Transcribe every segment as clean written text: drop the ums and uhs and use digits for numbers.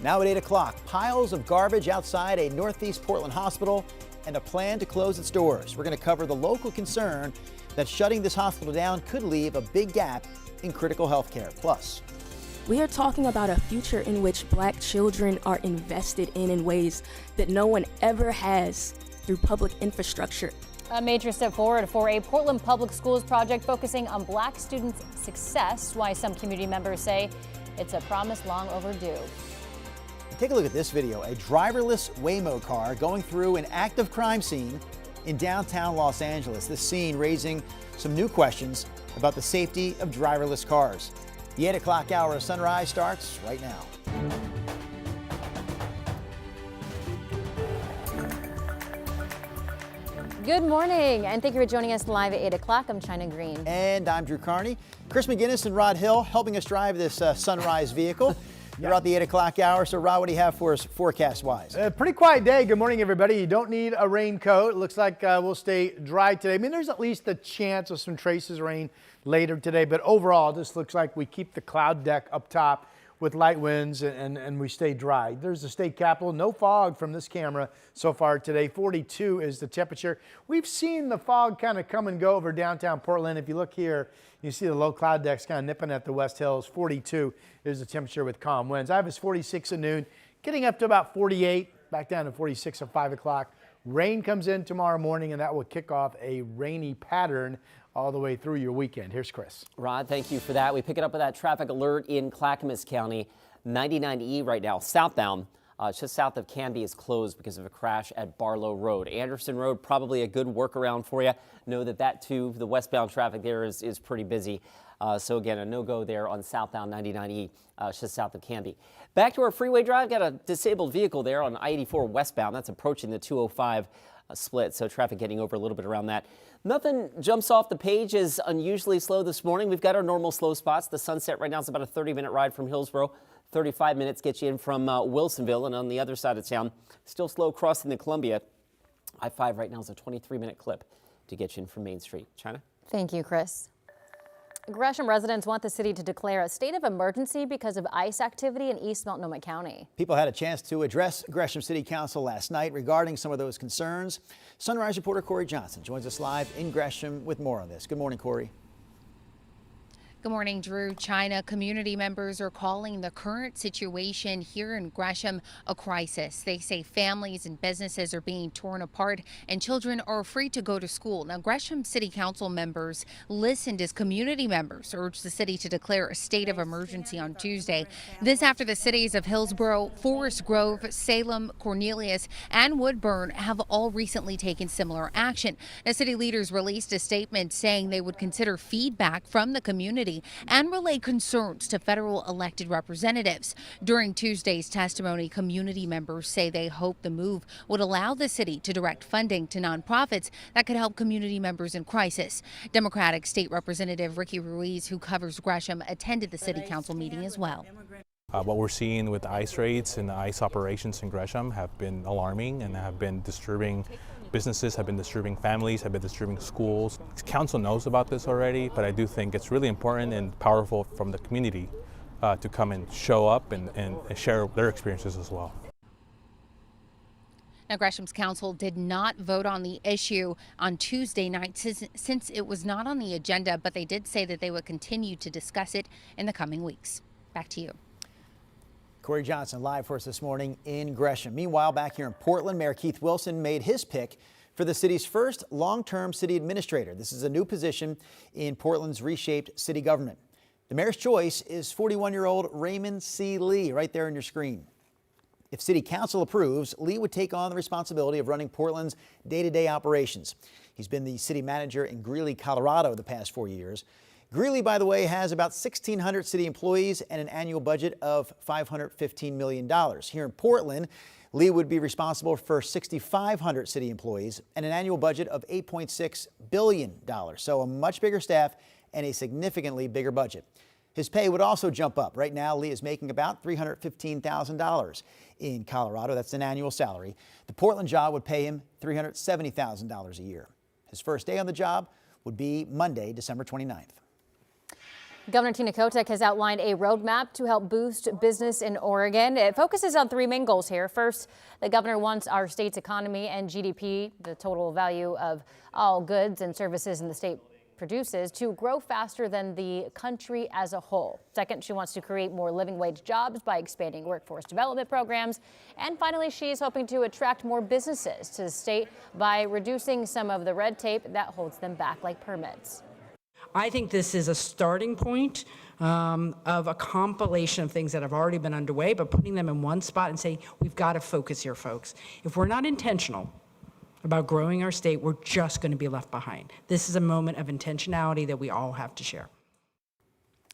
Now at 8 o'clock, piles of garbage outside a Northeast Portland hospital and a plan to close its doors. We're going to cover the local concern that shutting this hospital down could leave a big gap in critical health care. Plus, we are talking about a future in which Black children are invested in ways that no one ever has through public infrastructure. A major step forward for a Portland Public Schools project focusing on Black students' success. Why some community members say it's a promise long overdue. Take a look at this video. A driverless Waymo car going through an active crime scene in downtown Los Angeles. This scene raising some new questions about the safety of driverless cars. The 8 o'clock hour of Sunrise starts right now. Good morning, and thank you for joining us live at 8 o'clock. I'm China Green. And I'm Drew Carney. Chris McGinnis and Rod Hill helping us drive this Sunrise vehicle. You're at the 8 o'clock hour, so Rod, what do you have for us forecast-wise? Pretty quiet day. Good morning, everybody. You don't need a raincoat. It looks like we'll stay dry today. I mean, there's at least a chance of some traces of rain later today, but overall, this looks like we keep the cloud deck up top with light winds and we stay dry. There's the state capitol. No fog from this camera so far today. 42 is the temperature. We've seen the fog kind of come and go over downtown Portland. If you look here, you see the low cloud decks kind of nipping at the West Hills. 42 is the temperature with calm winds. I was 46 at noon, getting up to about 48, back down to 46 at 5 o'clock. Rain comes in tomorrow morning, and that will kick off a rainy pattern all the way through your weekend. Here's Chris. Rod, thank you for that. We pick it up with that traffic alert in Clackamas County. 99E right now, southbound, just south of Canby is closed because of a crash at Barlow Road. Anderson Road, probably a good workaround for you. Know that too, the westbound traffic there is pretty busy. So again, a no-go there on southbound 99E, just south of Canby. Back to our freeway drive, got a disabled vehicle there on I-84 westbound. That's approaching the 205 split, so traffic getting over a little bit around that. Nothing jumps off the page as unusually slow this morning. We've got our normal slow spots. The Sunset right now is about a 30-minute ride from Hillsborough. 35 minutes gets you in from Wilsonville, and on the other side of town, still slow crossing the Columbia. I-5 right now is a 23-minute clip to get you in from Main Street. China? Thank you, Chris. Gresham residents want the city to declare a state of emergency because of ICE activity in East Multnomah County. People had a chance to address Gresham City Council last night regarding some of those concerns. Sunrise reporter Corey Johnson joins us live in Gresham with more on this. Good morning, Corey. Good morning, Drew. China community members are calling the current situation here in Gresham a crisis. They say families and businesses are being torn apart and children are afraid to go to school. Now, Gresham City Council members listened as community members urged the city to declare a state of emergency on Tuesday. This after the cities of Hillsborough, Forest Grove, Salem, Cornelius, and Woodburn have all recently taken similar action. Now, city leaders released a statement saying they would consider feedback from the community and relay concerns to federal elected representatives. During Tuesday's testimony, community members say they hope the move would allow the city to direct funding to nonprofits that could help community members in crisis. Democratic State Representative Ricky Ruiz, who covers Gresham, attended the city council meeting as well. What we're seeing with ICE raids and the ICE operations in Gresham have been alarming and have been disturbing. Businesses have been disturbing, families have been disturbing schools. Council knows about this already, but I do think it's really important and powerful from the community to come and show up and share their experiences as well. Now, Gresham's council did not vote on the issue on Tuesday night since it was not on the agenda, but they did say that they would continue to discuss it in the coming weeks. Back to you. Corey Johnson live for us this morning in Gresham. Meanwhile, back here in Portland, Mayor Keith Wilson made his pick for the city's first long-term city administrator. This is a new position in Portland's reshaped city government. The mayor's choice is 41-year-old Raymond C. Lee, right there on your screen. If city council approves, Lee would take on the responsibility of running Portland's day-to-day operations. He's been the city manager in Greeley, Colorado the past 4 years. Greeley, by the way, has about 1,600 city employees and an annual budget of $515 million. Here in Portland, Lee would be responsible for 6,500 city employees and an annual budget of $8.6 billion. So a much bigger staff and a significantly bigger budget. His pay would also jump up. Right now, Lee is making about $315,000 in Colorado. That's an annual salary. The Portland job would pay him $370,000 a year. His first day on the job would be Monday, December 29th. Governor Tina Kotek has outlined a roadmap to help boost business in Oregon. It focuses on three main goals here. First, the governor wants our state's economy and GDP, the total value of all goods and services in the state produces, to grow faster than the country as a whole. Second, she wants to create more living wage jobs by expanding workforce development programs. And finally, she's hoping to attract more businesses to the state by reducing some of the red tape that holds them back, like permits. I think this is a starting point of a compilation of things that have already been underway, but putting them in one spot and saying, we've got to focus here, folks. If we're not intentional about growing our state, we're just going to be left behind. This is a moment of intentionality that we all have to share.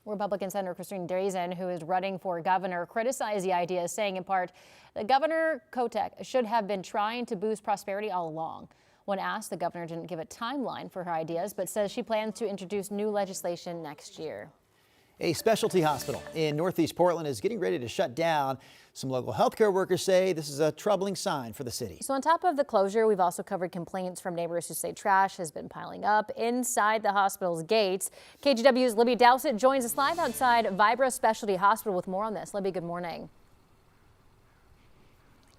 Republican Senator Christine Drazan, who is running for governor, criticized the idea, saying in part that Governor Kotek should have been trying to boost prosperity all along. When asked, the governor didn't give a timeline for her ideas, but says she plans to introduce new legislation next year. A specialty hospital in Northeast Portland is getting ready to shut down. Some local healthcare workers say this is a troubling sign for the city. So on top of the closure, we've also covered complaints from neighbors who say trash has been piling up inside the hospital's gates. KGW's Libby Dowsett joins us live outside Vibra Specialty Hospital with more on this. Libby, good morning.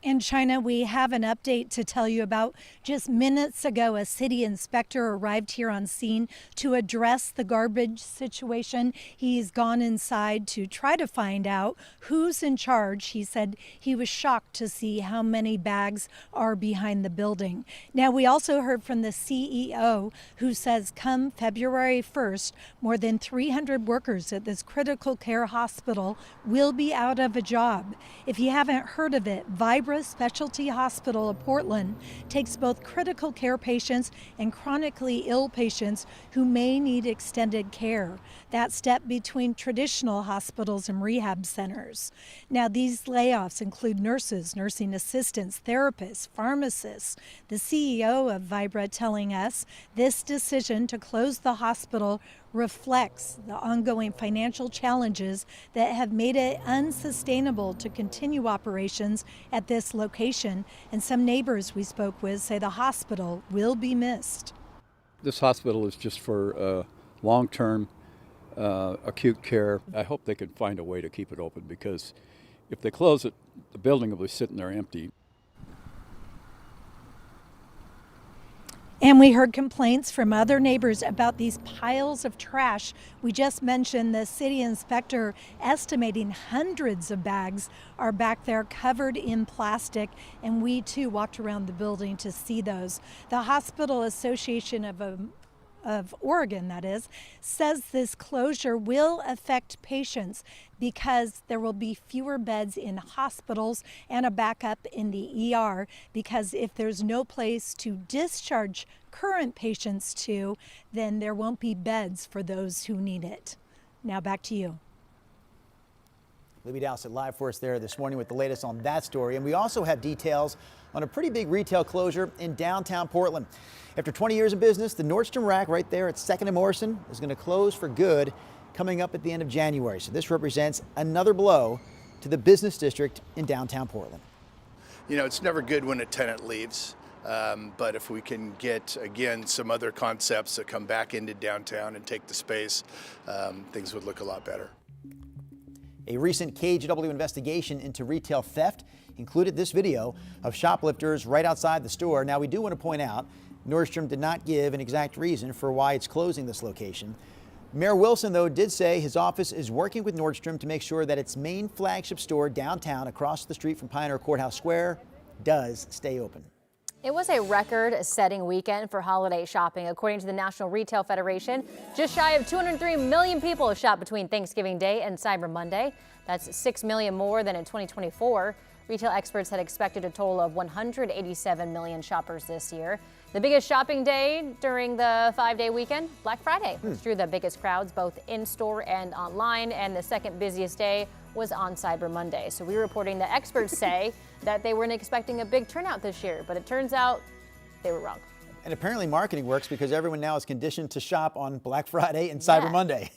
In China, we have an update to tell you about. Just minutes ago, a city inspector arrived here on scene to address the garbage situation. He's gone inside to try to find out who's in charge. He said he was shocked to see how many bags are behind the building. Now, we also heard from the CEO, who says come February 1st, more than 300 workers at this critical care hospital will be out of a job. If you haven't heard of it, Vibra Specialty Hospital of Portland takes both critical care patients and chronically ill patients who may need extended care. That step between traditional hospitals and rehab centers. Now, these layoffs include nurses, nursing assistants, therapists, pharmacists. The CEO of Vibra telling us this decision to close the hospital reflects the ongoing financial challenges that have made it unsustainable to continue operations at this location. And some neighbors we spoke with say the hospital will be missed. This hospital is just for long-term acute care. I hope they can find a way to keep it open, because if they close it, the building will be sitting there empty. And we heard complaints from other neighbors about these piles of trash. We just mentioned the city inspector estimating hundreds of bags are back there covered in plastic, and we too walked around the building to see those. The Hospital Association of Oregon, that is, says this closure will affect patients because there will be fewer beds in hospitals and a backup in the ER, because if there's no place to discharge current patients to, then there won't be beds for those who need it. Now back to you. Libby Dowsett live for us there this morning with the latest on that story. And we also have details on a pretty big retail closure in downtown Portland. After 20 years of business, the Nordstrom Rack right there at 2nd and Morrison is going to close for good coming up at the end of January. So this represents another blow to the business district in downtown Portland. You know, it's never good when a tenant leaves, but if we can get, again, some other concepts that come back into downtown and take the space, things would look a lot better. A recent KGW investigation into retail theft included this video of shoplifters right outside the store. Now, we do want to point out Nordstrom did not give an exact reason for why it's closing this location. Mayor Wilson, though, did say his office is working with Nordstrom to make sure that its main flagship store downtown across the street from Pioneer Courthouse Square does stay open. It was a record-setting weekend for holiday shopping. According to the National Retail Federation, just shy of 203 million people have shopped between Thanksgiving Day and Cyber Monday. That's 6 million more than in 2024. Retail experts had expected a total of 187 million shoppers this year. The biggest shopping day during the 5-day weekend, Black Friday, which drew the biggest crowds both in-store and online, and the second busiest day was on Cyber Monday. So we're reporting that experts say that they weren't expecting a big turnout this year, but it turns out they were wrong. And apparently marketing works, because everyone now is conditioned to shop on Black Friday and Cyber Monday.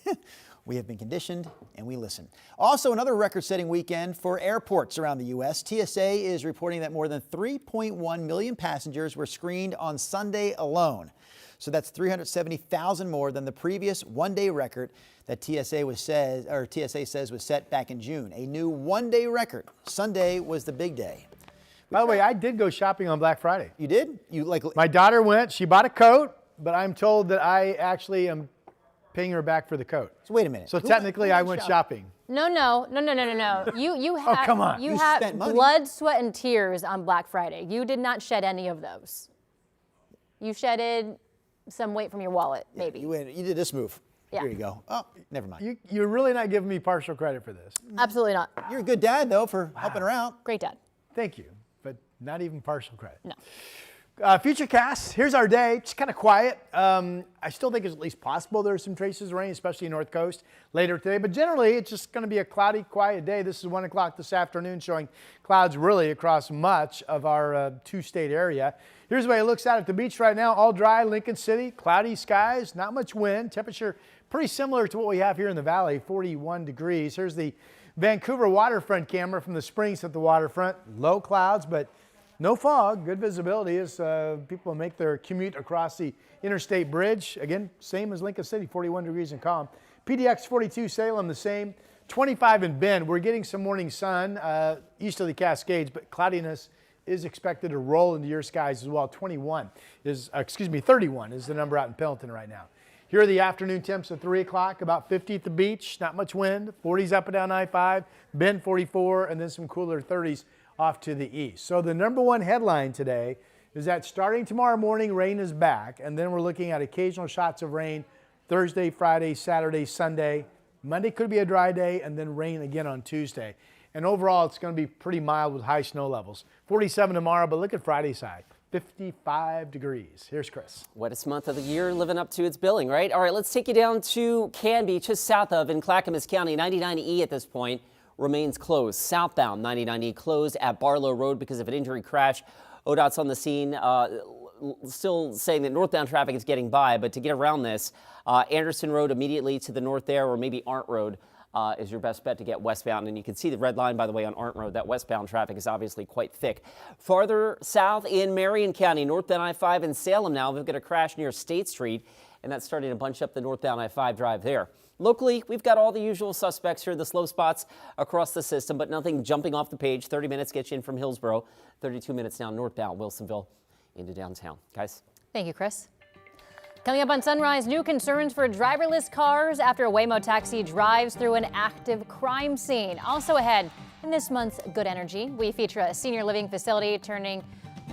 We have been conditioned and we listen. Also, another record-setting weekend for airports around the U.S. TSA is reporting that more than 3.1 million passengers were screened on Sunday alone. So that's 370,000 more than the previous one-day record that TSA says was set back in June. A new one-day record. Sunday was the big day. By the way, I did go shopping on Black Friday. You did? My daughter went. She bought a coat, but I'm told that I actually am paying her back for the coat. So wait a minute. So technically, I went shopping. No. You have, Oh, come on. You You have spent money. blood, sweat, and tears on Black Friday. You did not shed any of those. You shedded some weight from your wallet, maybe. You did this move. Yeah. Here you go. Oh, never mind. You're really not giving me partial credit for this. Absolutely not. You're a good dad, though, for helping her out. Great dad. Thank you, but not even partial credit. No. Futurecast, here's our day. Just kind of quiet. I still think it's at least possible there's some traces of rain, especially North Coast later today. But generally, it's just going to be a cloudy, quiet day. This is 1 o'clock this afternoon, showing clouds really across much of our two-state area. Here's the way it looks out at the beach right now. All dry, Lincoln City, cloudy skies, not much wind. Temperature pretty similar to what we have here in the valley, 41 degrees. Here's the Vancouver waterfront camera from the Springs at the waterfront. Low clouds, but no fog, good visibility as people make their commute across the interstate bridge. Again, same as Lincoln City, 41 degrees and calm. PDX 42 Salem, the same. 25 in Bend. We're getting some morning sun east of the Cascades, but cloudiness is expected to roll into your skies as well. 31 is, 31 is the number out in Pendleton right now. Here are the afternoon temps at 3 o'clock, about 50 at the beach, not much wind, 40s up and down I-5, Bend 44, and then some cooler 30s off to the east. So the number one headline today is that starting tomorrow morning, rain is back, and then we're looking at occasional shots of rain Thursday, Friday, Saturday, Sunday. Monday could be a dry day, and then rain again on Tuesday. And overall, it's going to be pretty mild with high snow levels. 47 tomorrow, but look at Friday's side. 55 degrees. Here's Chris. Wettest month of the year, living up to its billing, right? All right, let's take you down to Canby, just south of in Clackamas County. 99E at this point remains closed. Southbound 99E closed at Barlow Road because of an injury crash. ODOT's on the scene, still saying that northbound traffic is getting by, but to get around this, Anderson Road immediately to the north there, or maybe Arndt Road, is your best bet to get westbound. And you can see the red line, by the way, on Arndt Road. That westbound traffic is obviously quite thick. Farther south in Marion County, northbound I-5 in Salem now, we've got a crash near State Street, and that's starting to bunch up the northbound I-5 drive there. Locally, we've got all the usual suspects here, the slow spots across the system, but nothing jumping off the page. 30 minutes gets you in from Hillsborough, 32 minutes now northbound Wilsonville into downtown. Guys? Thank you, Chris. Coming up on Sunrise, new concerns for driverless cars after a Waymo taxi drives through an active crime scene. Also ahead in this month's Good Energy, we feature a senior living facility turning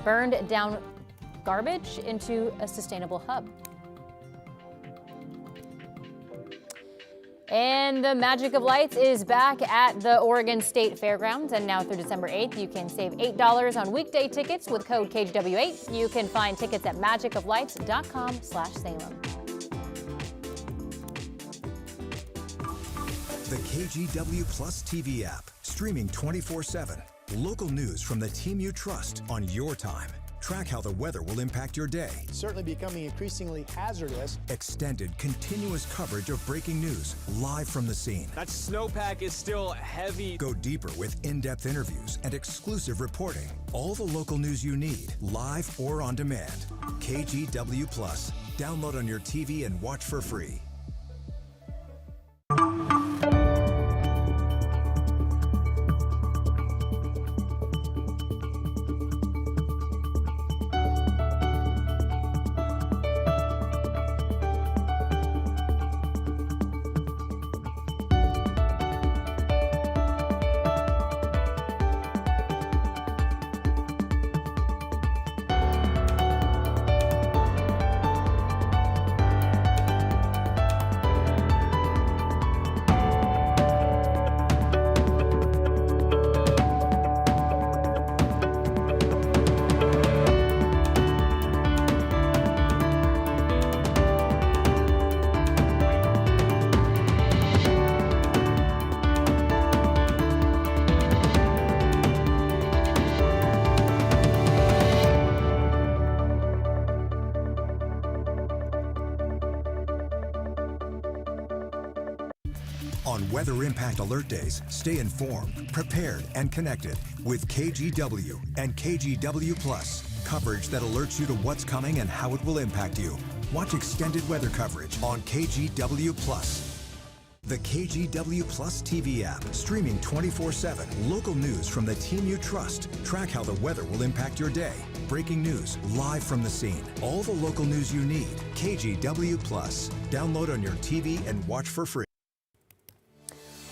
burned down garbage into a sustainable hub. And the Magic of Lights is back at the Oregon State Fairgrounds, and now through December 8th, you can save $8 on weekday tickets with code KGW8. You can find tickets at magicoflights.com/Salem. The KGW Plus TV app, streaming 24/7. Local news from the team you trust on your time. Track how the weather will impact your day. Certainly becoming increasingly hazardous. Extended, continuous coverage of breaking news, live from the scene. That snowpack is still heavy. Go deeper with in-depth interviews and exclusive reporting. All the local news you need, live or on demand. KGW Plus. Download on your TV and watch for free. weather impact alert days, stay informed, prepared, and connected with KGW and KGW Plus. Coverage that alerts you to what's coming and how it will impact you. Watch extended weather coverage on KGW Plus. The KGW Plus TV app, streaming 24/7. Local news from the team you trust. Track how the weather will impact your day. Breaking news, live from the scene. All the local news you need. KGW Plus. Download on your TV and watch for free.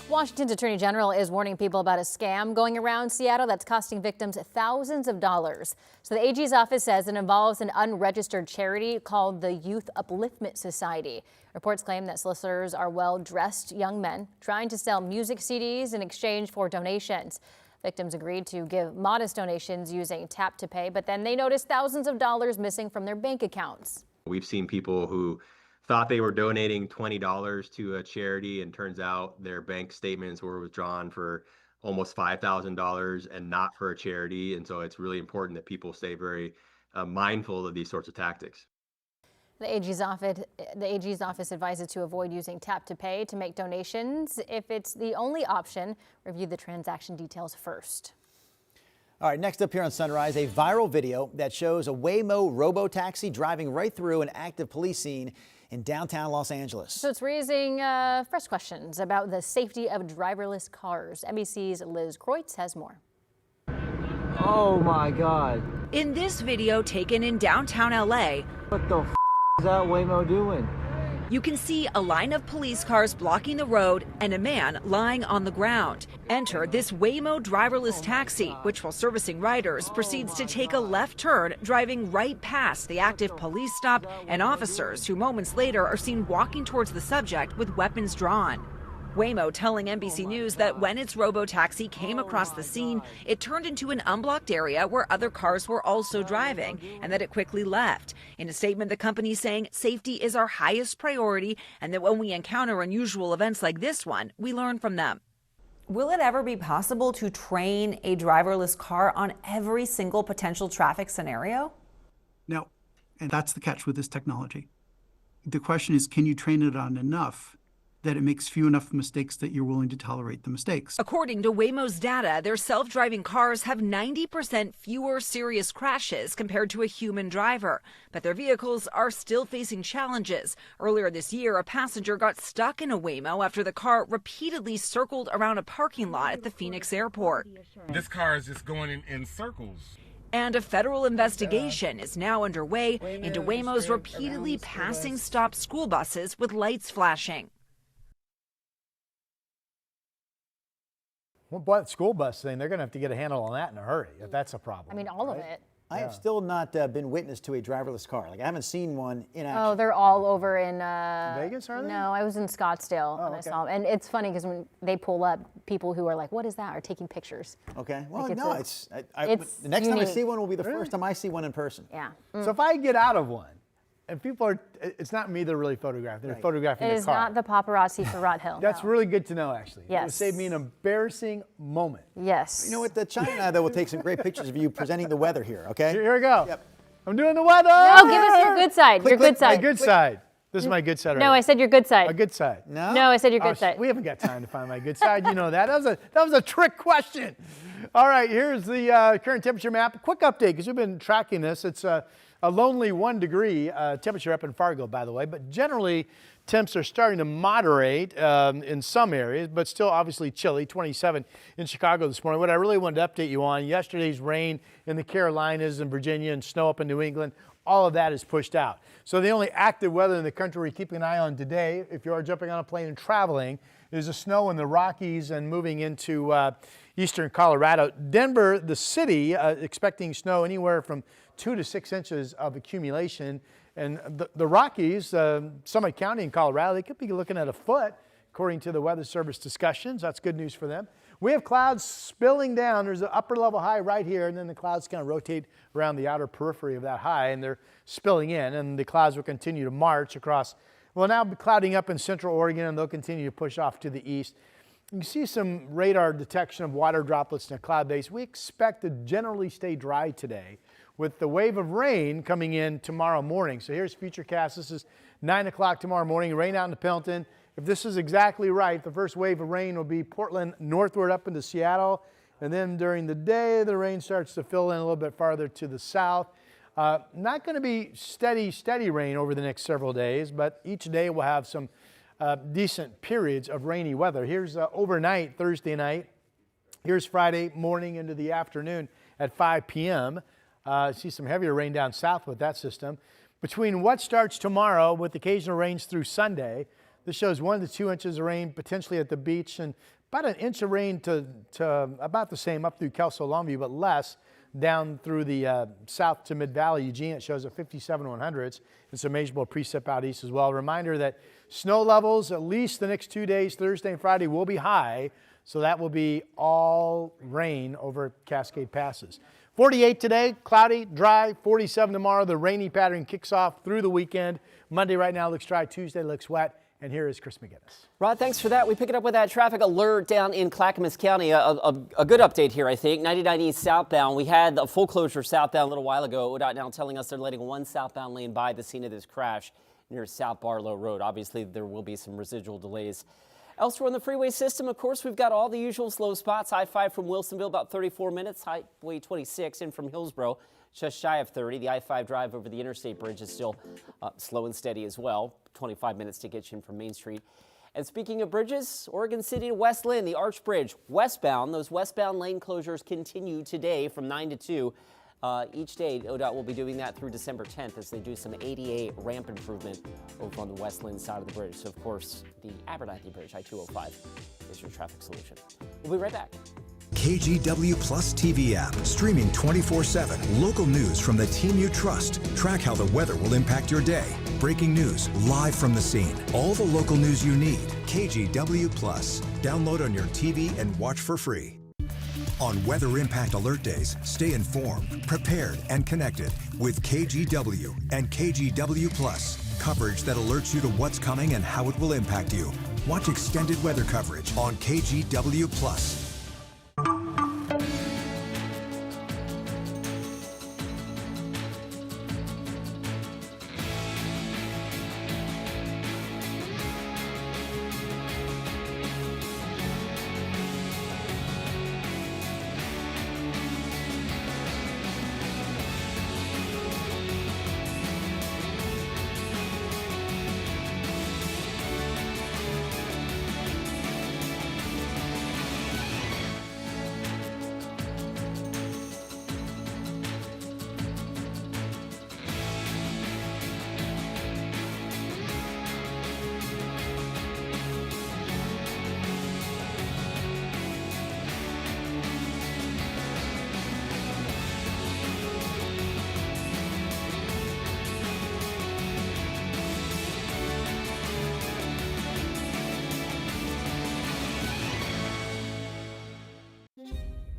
Washington's Attorney General is warning people about a scam going around Seattle that's costing victims thousands of dollars. So the AG's office says it involves an unregistered charity called the Youth Upliftment Society. Reports claim that solicitors are well-dressed young men trying to sell music CDs in exchange for donations. Victims agreed to give modest donations using tap to pay, but then they noticed thousands of dollars missing from their bank accounts. We've seen people who thought they were donating $20 to a charity, and turns out their bank statements were withdrawn for almost $5,000 and not for a charity. And so it's really important that people stay very mindful of these sorts of tactics. The AG's office advises to avoid using tap to pay to make donations. If it's the only option, review the transaction details first. All right, next up here on Sunrise, a viral video that shows a Waymo robo-taxi driving right through an active police scene in downtown Los Angeles. So it's raising fresh questions about the safety of driverless cars. NBC's Liz Kreutz has more. Oh my God. In this video taken in downtown LA, What the is that Waymo doing? you can see a line of police cars blocking the road and a man lying on the ground. Enter this Waymo driverless taxi, which while servicing riders proceeds to take a left turn, driving right past the active police stop and officers who moments later are seen walking towards the subject with weapons drawn. Waymo telling NBC News that when its robo-taxi came across the scene, it turned into an unblocked area where other cars were also driving, and that it quickly left. In a statement, the company saying safety is our highest priority, and that when we encounter unusual events like this one, we learn from them. Will it ever be possible to train a driverless car on every single potential traffic scenario? No, and that's the catch with this technology. The question is, can you train it on enough that it makes few enough mistakes that you're willing to tolerate the mistakes? According to Waymo's data, their self-driving cars have 90% fewer serious crashes compared to a human driver. But their vehicles are still facing challenges. Earlier this year, a passenger got stuck in a Waymo after the car repeatedly circled around a parking lot at the Phoenix airport. This car is just going in circles. And a federal investigation is now underway into Waymo's repeatedly passing stopped school buses with lights flashing. Well, boy, that school bus thing, they're going to have to get a handle on that in a hurry if that's a problem. I mean, all of it. I have still not been witness to a driverless car. Like, I haven't seen one in action. Oh, they're all over in Vegas, are they? No, I was in Scottsdale and I saw them. And it's funny because when they pull up, people who are like, "What is that?" are taking pictures. Okay. Well, Like no, it's the next time I unique. see one will be the first time I see one in person. Yeah. So if I get out of one, and people are, it's not me they're really photographing. They're photographing It the is car. not the paparazzi for Rod Hill. That's really good to know, actually. It would Yes. save me an embarrassing moment. Yes. You know what? The China and I, though, will take some great pictures of you presenting the weather here, okay? Here we go. Yep. I'm doing the weather. No, give us your good side. Click, Your click, good side. My good side. This is my good side. No, right I said your good here. side. My good side. No? No, I said your Oh, good side. we haven't got time to find my good side. You know that. That was a trick question. All right, here's the current temperature map. Quick update, because we've been tracking this. It's a lonely 1 degree temperature up in Fargo, by the way. But generally, temps are starting to moderate in some areas, but still obviously chilly. 27 in Chicago this morning. What I really wanted to update you on, yesterday's rain in the Carolinas and Virginia and snow up in New England, all of that is pushed out. So the only active weather in the country we're keeping an eye on today, if you are jumping on a plane and traveling, is the snow in the Rockies and moving into eastern Colorado. Denver, the city, expecting snow anywhere from 2 to 6 inches of accumulation. And the Rockies, Summit County in Colorado, they could be looking at a foot, according to the Weather Service discussions. That's good news for them. We have clouds spilling down. There's an upper level high right here, and then the clouds kind of rotate around the outer periphery of that high, and they're spilling in, and the clouds will continue to march across. Well, now clouding up in central Oregon, and they'll continue to push off to the east. You can see some radar detection of water droplets in a cloud base. We expect to generally stay dry today, with the wave of rain coming in tomorrow morning. So here's Futurecast. This is 9 o'clock tomorrow morning. Rain out in the Pendleton. if this is exactly right, the first wave of rain will be Portland northward up into Seattle. And then during the day, the rain starts to fill in a little bit farther to the south. Not going to be steady rain over the next several days, but each day will have some decent periods of rainy weather. Here's overnight, Thursday night. Here's Friday morning into the afternoon at 5 p.m. See some heavier rain down south with that system. Between what starts tomorrow with occasional rains through Sunday, this shows 1 to 2 inches of rain potentially at the beach and about an inch of rain to about the same up through Kelso, Longview, but less down through the south to mid-valley. Eugene, it shows at 57 100ths and some measurable precip out east as well. Reminder that snow levels, at least the next 2 days, Thursday and Friday, will be high. So that will be all rain over Cascade Passes. 48 today, cloudy, dry. 47 tomorrow. The rainy pattern kicks off through the weekend. Monday right now looks dry. Tuesday looks wet. And here is Chris McGinnis. Rod, thanks for that. We pick it up with that traffic alert down in Clackamas County. A good update here, I think. 99 East southbound. We had a full closure southbound a little while ago. ODOT now telling us they're letting one southbound lane by the scene of this crash near South Barlow Road. Obviously, there will be some residual delays. Elsewhere on the freeway system, of course, we've got all the usual slow spots. I-5 from Wilsonville, about 34 minutes. Highway 26 in from Hillsborough, just shy of 30. The I-5 drive over the Interstate Bridge is still slow and steady as well. 25 minutes to get you in from Main Street. And speaking of bridges, Oregon City to West Lynn, the Arch Bridge, westbound. Those westbound lane closures continue today from 9 to 2. Each day, ODOT will be doing that through December 10th as they do some ADA ramp improvement over on the West Lynn side of the bridge. So, of course, the Abernathy Bridge, I-205, is your traffic solution. We'll be right back. KGW Plus TV app, streaming 24/7. Local news from the team you trust. Track how the weather will impact your day. Breaking news live from the scene. All the local news you need. KGW Plus. Download on your TV and watch for free. On Weather Impact Alert Days, stay informed, prepared, and connected with KGW and KGW Plus. Coverage that alerts you to what's coming and how it will impact you. Watch extended weather coverage on KGW Plus.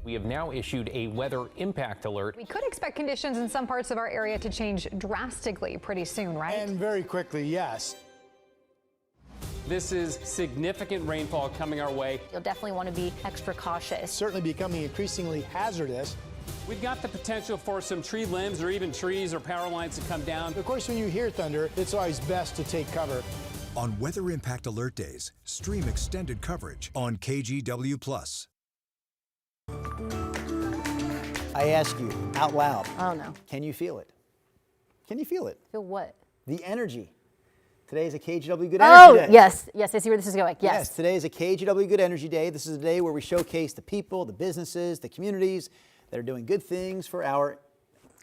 We have now issued a weather impact alert. We could expect conditions in some parts of our area to change drastically pretty soon, right? And very quickly, yes. This is significant rainfall coming our way. You'll definitely want to be extra cautious. It's certainly becoming increasingly hazardous. We've got the potential for some tree limbs or even trees or power lines to come down. Of course, when you hear thunder, it's always best to take cover. On Weather Impact Alert Days, stream extended coverage on KGW Plus. I ask you out loud. Oh, no. Can you feel it? Can you feel it? Feel what? The energy. Today is a KGW Good Energy Day. Oh, yes. Yes, I see where this is going. Yes. Today is a KGW Good Energy Day. This is a day where we showcase the people, the businesses, the communities that are doing good things for our...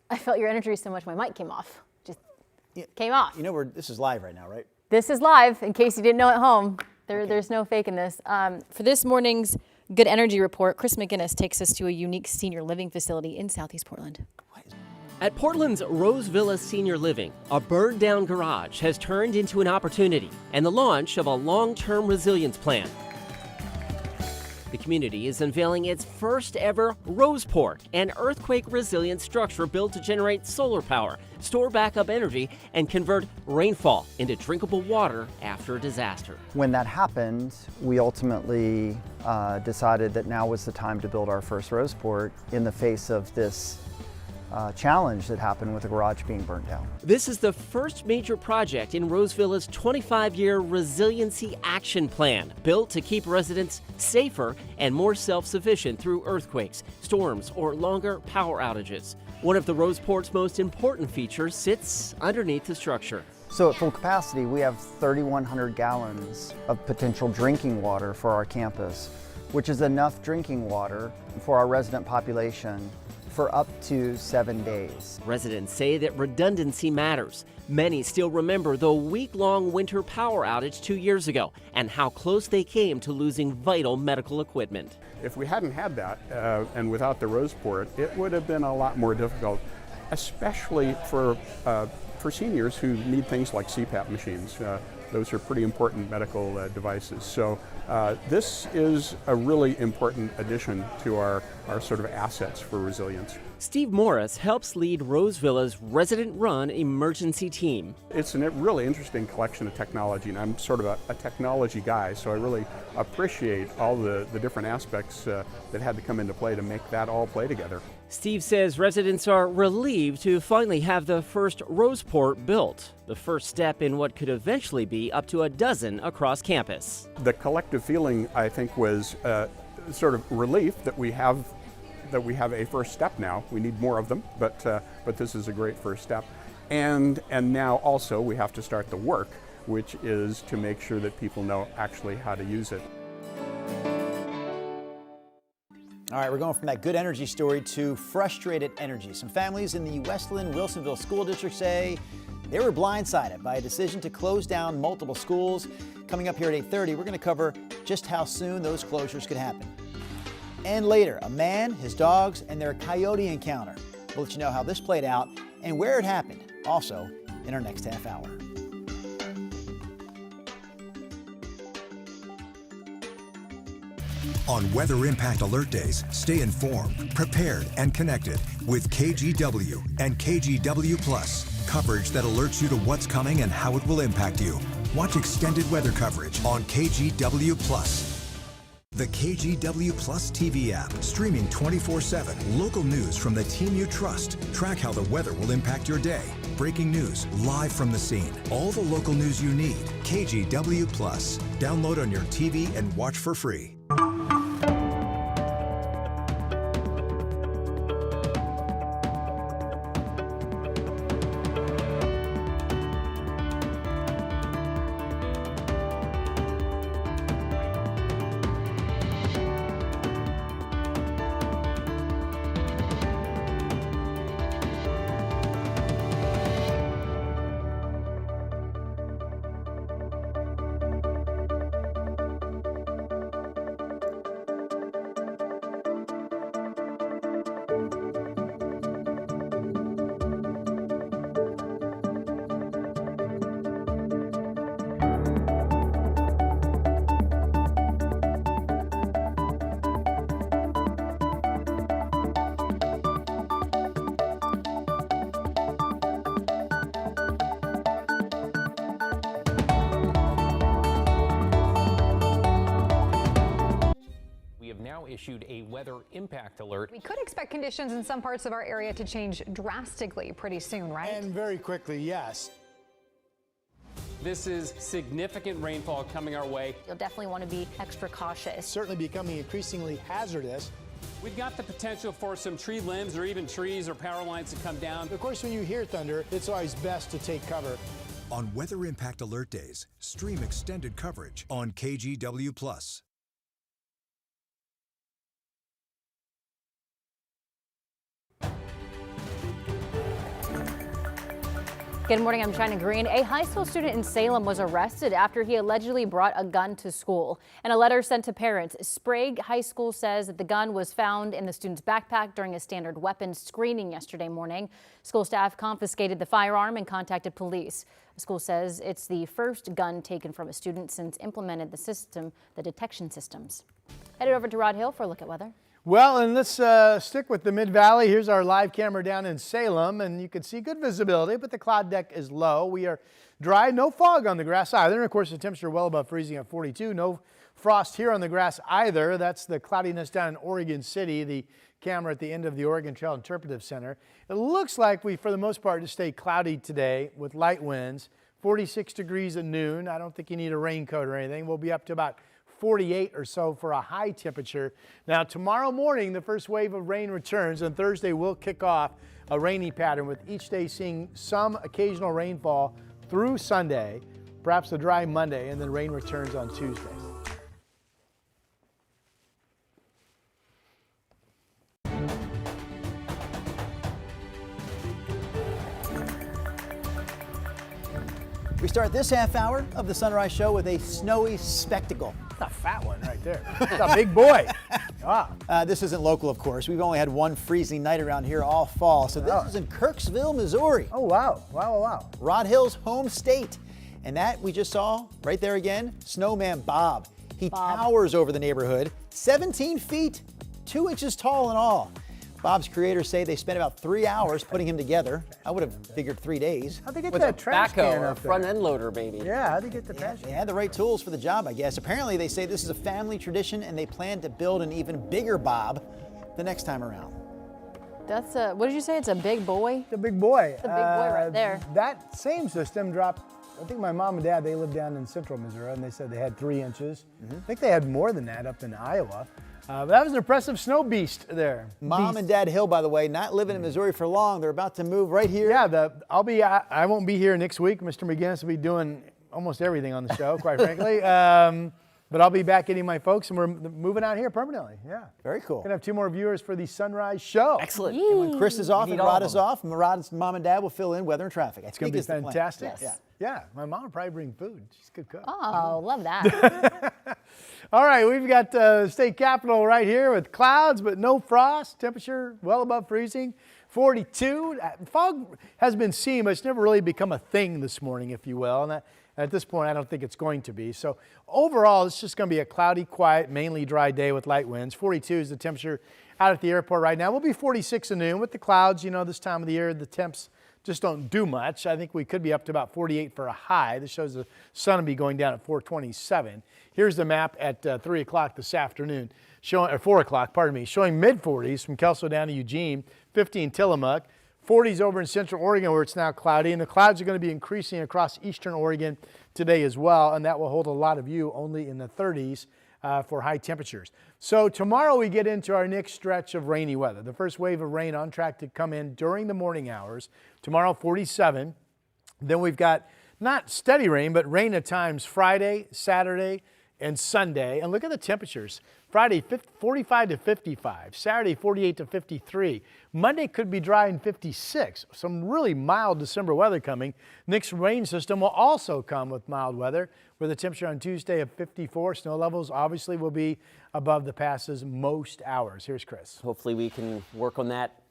I felt your energy so much my mic came off. Just came off. You know, this is live right now, right? This is live, in case you didn't know at home. There's no faking this. For this morning's Good Energy Report, Chris McGinnis takes us to a unique senior living facility in Southeast Portland. At Portland's Rose Villa Senior Living, a burned-down garage has turned into an opportunity and the launch of a long-term resilience plan. The community is unveiling its first ever Roseport, an earthquake-resilient structure built to generate solar power, store backup energy, and convert rainfall into drinkable water after a disaster. When that happened, we ultimately decided that now was the time to build our first Roseport in the face of this challenge that happened with the garage being burnt down. This is the first major project in Rosevilla's 25-year Resiliency Action Plan, built to keep residents safer and more self-sufficient through earthquakes, storms, or longer power outages. One of the Roseport's most important features sits underneath the structure. So at full capacity, we have 3,100 gallons of potential drinking water for our campus, which is enough drinking water for our resident population for up to 7 days. Residents say that redundancy matters. Many still remember the week-long winter power outage 2 years ago and how close they came to losing vital medical equipment. If we hadn't had that, and without the Roseport, it would have been a lot more difficult, especially for seniors who need things like CPAP machines. Those are pretty important medical devices. So this is a really important addition to our sort of assets for resilience. Steve Morris helps lead Rosevilla's resident-run emergency team. It's a really interesting collection of technology, and I'm sort of a technology guy, so I really appreciate all the different aspects that had to come into play to make that all play together. Steve says residents are relieved to finally have the first Roseport built, the first step in what could eventually be up to a dozen across campus. The collective feeling, I think, was sort of relief that we have a first step now. We need more of them, but this is a great first step. And now also we have to start the work, which is to make sure that people know actually how to use it. All right, we're going from that good energy story to frustrated energy. Some families in the Westland-Wilsonville School District say they were blindsided by a decision to close down multiple schools. Coming up here at 8:30, we're going to cover just how soon those closures could happen. And later, a man, his dogs, and their coyote encounter. We'll let you know how this played out and where it happened, also in our next half hour. On Weather Impact Alert Days, stay informed, prepared, and connected with KGW and KGW Plus. Coverage that alerts you to what's coming and how it will impact you. Watch extended weather coverage on KGW Plus. The KGW Plus TV app, streaming 24/7. Local news from the team you trust. Track how the weather will impact your day. Breaking news live from the scene. All the local news you need. KGW Plus. Download on your TV and watch for free. Issued a weather impact alert. We could expect conditions in some parts of our area to change drastically pretty soon, right? And very quickly, yes. This is significant rainfall coming our way. You'll definitely want to be extra cautious. It's certainly becoming increasingly hazardous. We've got the potential for some tree limbs or even trees or power lines to come down. Of course, when you hear thunder, it's always best to take cover. On Weather Impact Alert Days, stream extended coverage on KGW Plus. Good morning, I'm China Green. A high school student in Salem was arrested after he allegedly brought a gun to school. In a letter sent to parents, Sprague High School says that the gun was found in the student's backpack during a standard weapons screening yesterday morning. School staff confiscated the firearm and contacted police. The school says it's the first gun taken from a student since implemented the detection systems. Headed over to Rod Hill for a look at weather. Well, and let's stick with the Mid-Valley. Here's our live camera down in Salem, and you can see good visibility, but the cloud deck is low. We are dry, no fog on the grass either. And of course, the temperature well above freezing at 42. No frost here on the grass either. That's the cloudiness down in Oregon City, the camera at the end of the Oregon Trail Interpretive Center. It looks like we, for the most part, just stay cloudy today with light winds. 46 degrees at noon. I don't think you need a raincoat or anything. We'll be up to about 48 or so for a high temperature. Now, tomorrow morning, the first wave of rain returns, and Thursday will kick off a rainy pattern with each day seeing some occasional rainfall through Sunday, perhaps a dry Monday, and then rain returns on Tuesday. We start this half hour of the Sunrise Show with a snowy spectacle. That's a fat one right there. That's a big boy. Wow. This isn't local, of course. We've only had one freezing night around here all fall. So this is in Kirksville, Missouri. Oh, wow. Wow, wow. Rod Hill's home state. And that we just saw right there again, Snowman Bob. He towers over the neighborhood, 17 feet, 2 inches tall in all. Bob's creators say they spent about 3 hours putting him together. I would have figured 3 days. How'd they get With that a trash can backhoe or a up there? front end loader, baby. Yeah, how'd they get the trash can? They had the right tools for the job, I guess. Apparently, they say this is a family tradition and they plan to build an even bigger Bob the next time around. That's a, what did you say? It's a big boy? It's a big boy. It's a big boy right there. That same system dropped, I think my mom and dad, they lived down in central Missouri, and they said they had 3 inches. I think they had more than that up in Iowa. But that was an impressive snow beast there. Mom and Dad Hill, by the way, not living in Missouri for long. They're about to move right here. Yeah, I won't be here next week. Mr. McGinnis will be doing almost everything on the show, quite frankly. But I'll be back getting my folks, and we're moving out here permanently. Yeah. Very cool. Gonna have 2 more viewers for the Sunrise Show. Excellent. And when Chris is off and Rod is off, Rod's mom and dad will fill in weather and traffic. It's gonna be fantastic. Yeah, my mom will probably bring food. She's a good cook. Oh, love that. All right, we've got the state capitol right here with clouds, but no frost. Temperature well above freezing, 42. Fog has been seen, but it's never really become a thing this morning, if you will. And at this point, I don't think it's going to be. So overall, it's just going to be a cloudy, quiet, mainly dry day with light winds. 42 is the temperature out at the airport right now. We'll be 46 at noon with the clouds. You know, this time of the year, the temps just don't do much. I think we could be up to about 48 for a high. This shows the sun will be going down at 427. Here's the map at 3 o'clock this afternoon, or 4 o'clock, pardon me, showing mid-40s from Kelso down to Eugene, 50 in Tillamook, 40s over in central Oregon where it's now cloudy, and the clouds are going to be increasing across eastern Oregon today as well, and that will hold a lot of you only in the 30s for high temperatures. So tomorrow we get into our next stretch of rainy weather. The first wave of rain on track to come in during the morning hours. Tomorrow 47. Then we've got not steady rain, but rain at times Friday, Saturday, and Sunday. And look at the temperatures. Friday 45 to 55, Saturday 48 to 53. Monday could be dry and 56. Some really mild December weather coming. Next rain system will also come with mild weather with a temperature on Tuesday of 54. Snow levels obviously will be above the passes most hours. Here's Chris. Hopefully we can work on that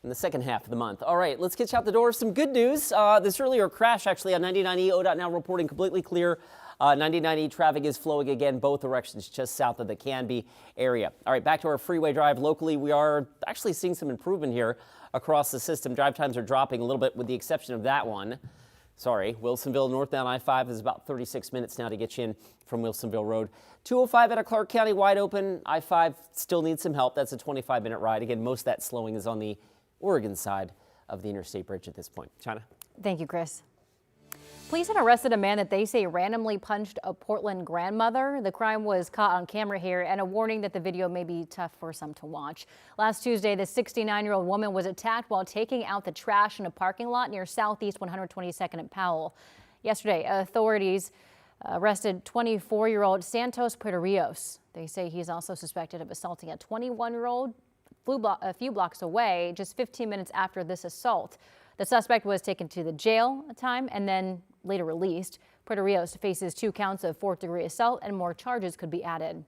in the second half of the month. All right, let's get you out the door. Some good news. This earlier crash actually on 99E, ODOT now reporting completely clear. 99E traffic is flowing again, both directions, just south of the Canby area. All right, back to our freeway drive. Locally, we are actually seeing some improvement here across the system. Drive times are dropping a little bit with the exception of that one. Sorry, Wilsonville northbound I-5 is about 36 minutes now to get you in from Wilsonville Road. 205 out of Clark County wide open. I-5 still needs some help. That's a 25-minute ride. Again, most of that slowing is on the Oregon side of the interstate bridge at this point. China? Thank you, Chris. Police had arrested a man that they say randomly punched a Portland grandmother. The crime was caught on camera here, and a warning that the video may be tough for some to watch. Last Tuesday, the 69-year-old woman was attacked while taking out the trash in a parking lot near Southeast 122nd and Powell. Yesterday, authorities arrested 24-year-old Santos Puertorios. They say he's also suspected of assaulting a 21-year-old a few blocks away just 15 minutes after this assault. The suspect was taken to the jail a time and then later released. Puertorios faces 2 counts of 4th-degree assault and more charges could be added.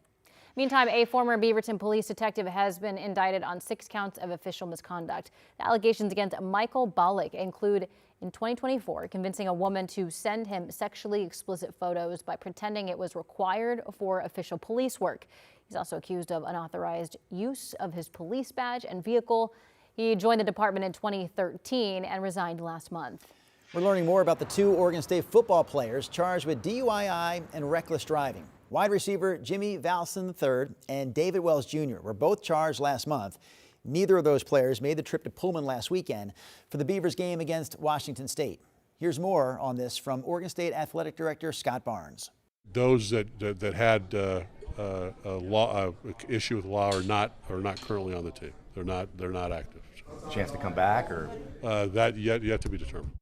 Meantime, a former Beaverton police detective has been indicted on 6 counts of official misconduct. The allegations against Michael Bollick include in 2024 convincing a woman to send him sexually explicit photos by pretending it was required for official police work. He's also accused of unauthorized use of his police badge and vehicle. He joined the department in 2013 and resigned last month. We're learning more about the 2 Oregon State football players charged with DUI and reckless driving. Wide receiver Jimmy Valson III and David Wells Jr. were both charged last month. Neither of those players made the trip to Pullman last weekend for the Beavers game against Washington State. Here's more on this from Oregon State Athletic Director Scott Barnes. Those that had a issue with the law are not currently on the team. They're not active. Chance to come back, or that yet to be determined.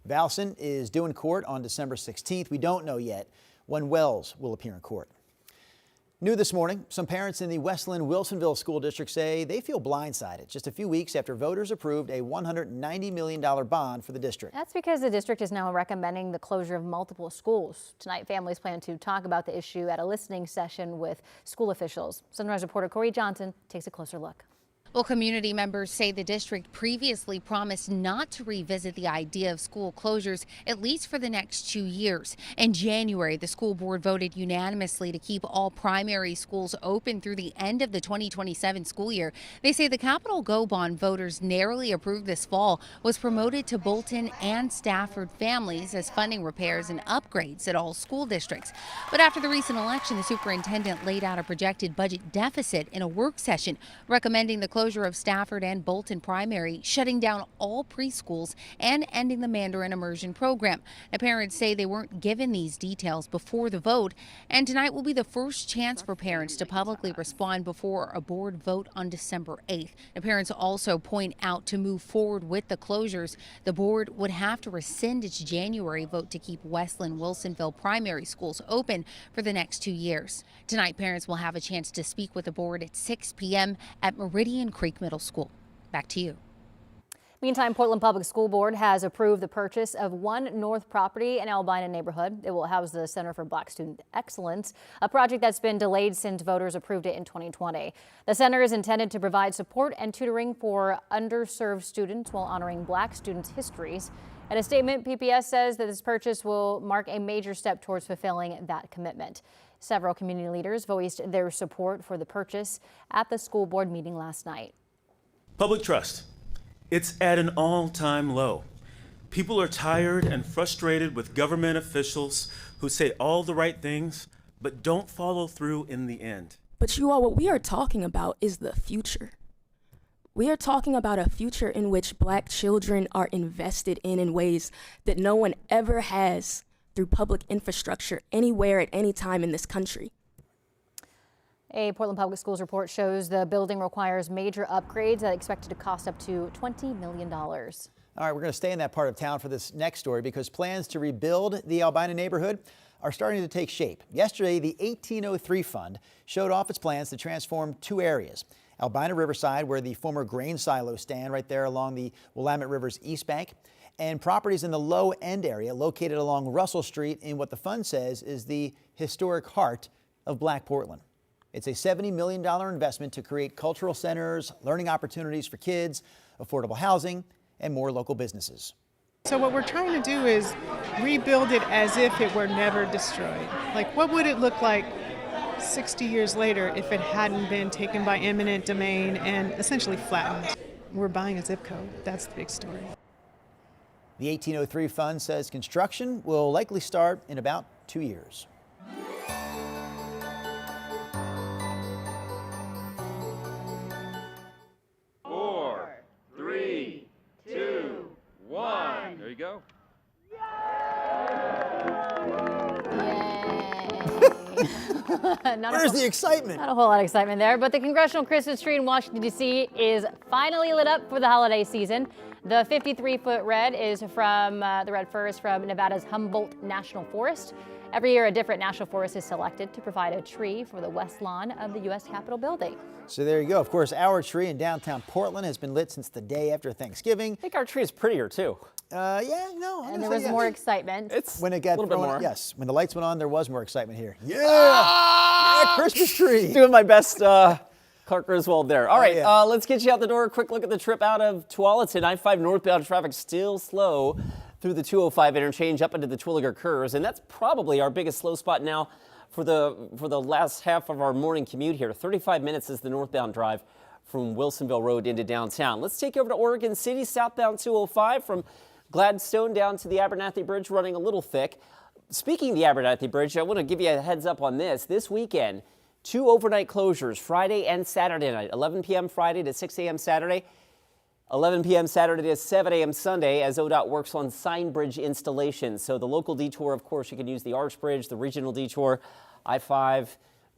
Valson is due in court on December 16th. We don't know yet when Wells will appear in court. New this morning, some parents in the Westland-Wilsonville School District say they feel blindsided just a few weeks after voters approved a $190 million bond for the district. That's because the district is now recommending the closure of multiple schools. Tonight, families plan to talk about the issue at a listening session with school officials. Sunrise reporter Corey Johnson takes a closer look. Well, community members say the district previously promised not to revisit the idea of school closures, at least for the next 2 years. In January, the school board voted unanimously to keep all primary schools open through the end of the 2027 school year. They say the Capital Go bond voters narrowly approved this fall was promoted to Bolton and Stafford families as funding repairs and upgrades at all school districts. But after the recent election, the superintendent laid out a projected budget deficit in a work session, recommending the closure of Stafford and Bolton primary, shutting down all preschools, and ending the Mandarin immersion program. The parents say they weren't given these details before the vote, and tonight will be the first chance for parents to publicly respond before a board vote on December 8th. The parents also point out to move forward with the closures, the board would have to rescind its January vote to keep Westland-Wilsonville primary schools open for the next 2 years. Tonight, parents will have a chance to speak with the board at 6 p.m. at Meridian Creek Middle School. Back to you. Meantime, Portland Public School Board has approved the purchase of One North property in Albina neighborhood. It will house the Center for Black Student Excellence, a project that's been delayed since voters approved it in 2020. The center is intended to provide support and tutoring for underserved students while honoring Black students' histories. In a statement, PPS says that this purchase will mark a major step towards fulfilling that commitment. Several community leaders voiced their support for the purchase at the school board meeting last night. Public trust. It's at an all-time low. People are tired and frustrated with government officials who say all the right things, but don't follow through in the end. But you all, what we are talking about is the future. We are talking about a future in which Black children are invested in ways that no one ever has through public infrastructure anywhere at any time in this country. A Portland Public Schools report shows the building requires major upgrades that are expected to cost up to $20 million. All right, we're going to stay in that part of town for this next story because plans to rebuild the Albina neighborhood are starting to take shape. Yesterday, the 1803 Fund showed off its plans to transform 2 areas. Albina Riverside, where the former grain silos stand right there along the Willamette River's east bank, and properties in the low end area located along Russell Street in what the fund says is the historic heart of Black Portland. It's a $70 million investment to create cultural centers, learning opportunities for kids, affordable housing, and more local businesses. So what we're trying to do is rebuild it as if it were never destroyed. Like, what would it look like 60 years later if it hadn't been taken by eminent domain and essentially flattened? We're buying a zip code. That's the big story. The 1803 Fund says construction will likely start in about 2 years. There you go. Where's the excitement? Not a whole lot of excitement there, but the Congressional Christmas tree in Washington, D.C. is finally lit up for the holiday season. The 53-foot red is from the red fir is from Nevada's Humboldt National Forest. Every year, a different national forest is selected to provide a tree for the west lawn of the U.S. Capitol building. So there you go. Of course, our tree in downtown Portland has been lit since the day after Thanksgiving. I think our tree is prettier too. And there was more excitement. It's when it got a little bit more. Yes, when the lights went on, there was more excitement here. Yeah, Christmas tree. Doing my best, Clark Griswold there. All right, let's get you out the door. A quick look at the trip out of Tualatin. I-5 northbound traffic still slow through the 205 interchange up into the Twilliger curves, and that's probably our biggest slow spot now for the last half of our morning commute here. 35 minutes is the northbound drive from Wilsonville Road into downtown. Let's take you over to Oregon City, southbound 205 from Gladstone down to the Abernathy Bridge, running a little thick. Speaking of the Abernathy Bridge, I want to give you a heads up on this. This weekend, 2 overnight closures, Friday and Saturday night, 11 p.m. Friday to 6 a.m. Saturday, 11 p.m. Saturday to 7 a.m. Sunday, as ODOT works on sign bridge installations. So the local detour, of course, you can use the Arch Bridge, the regional detour, I-5,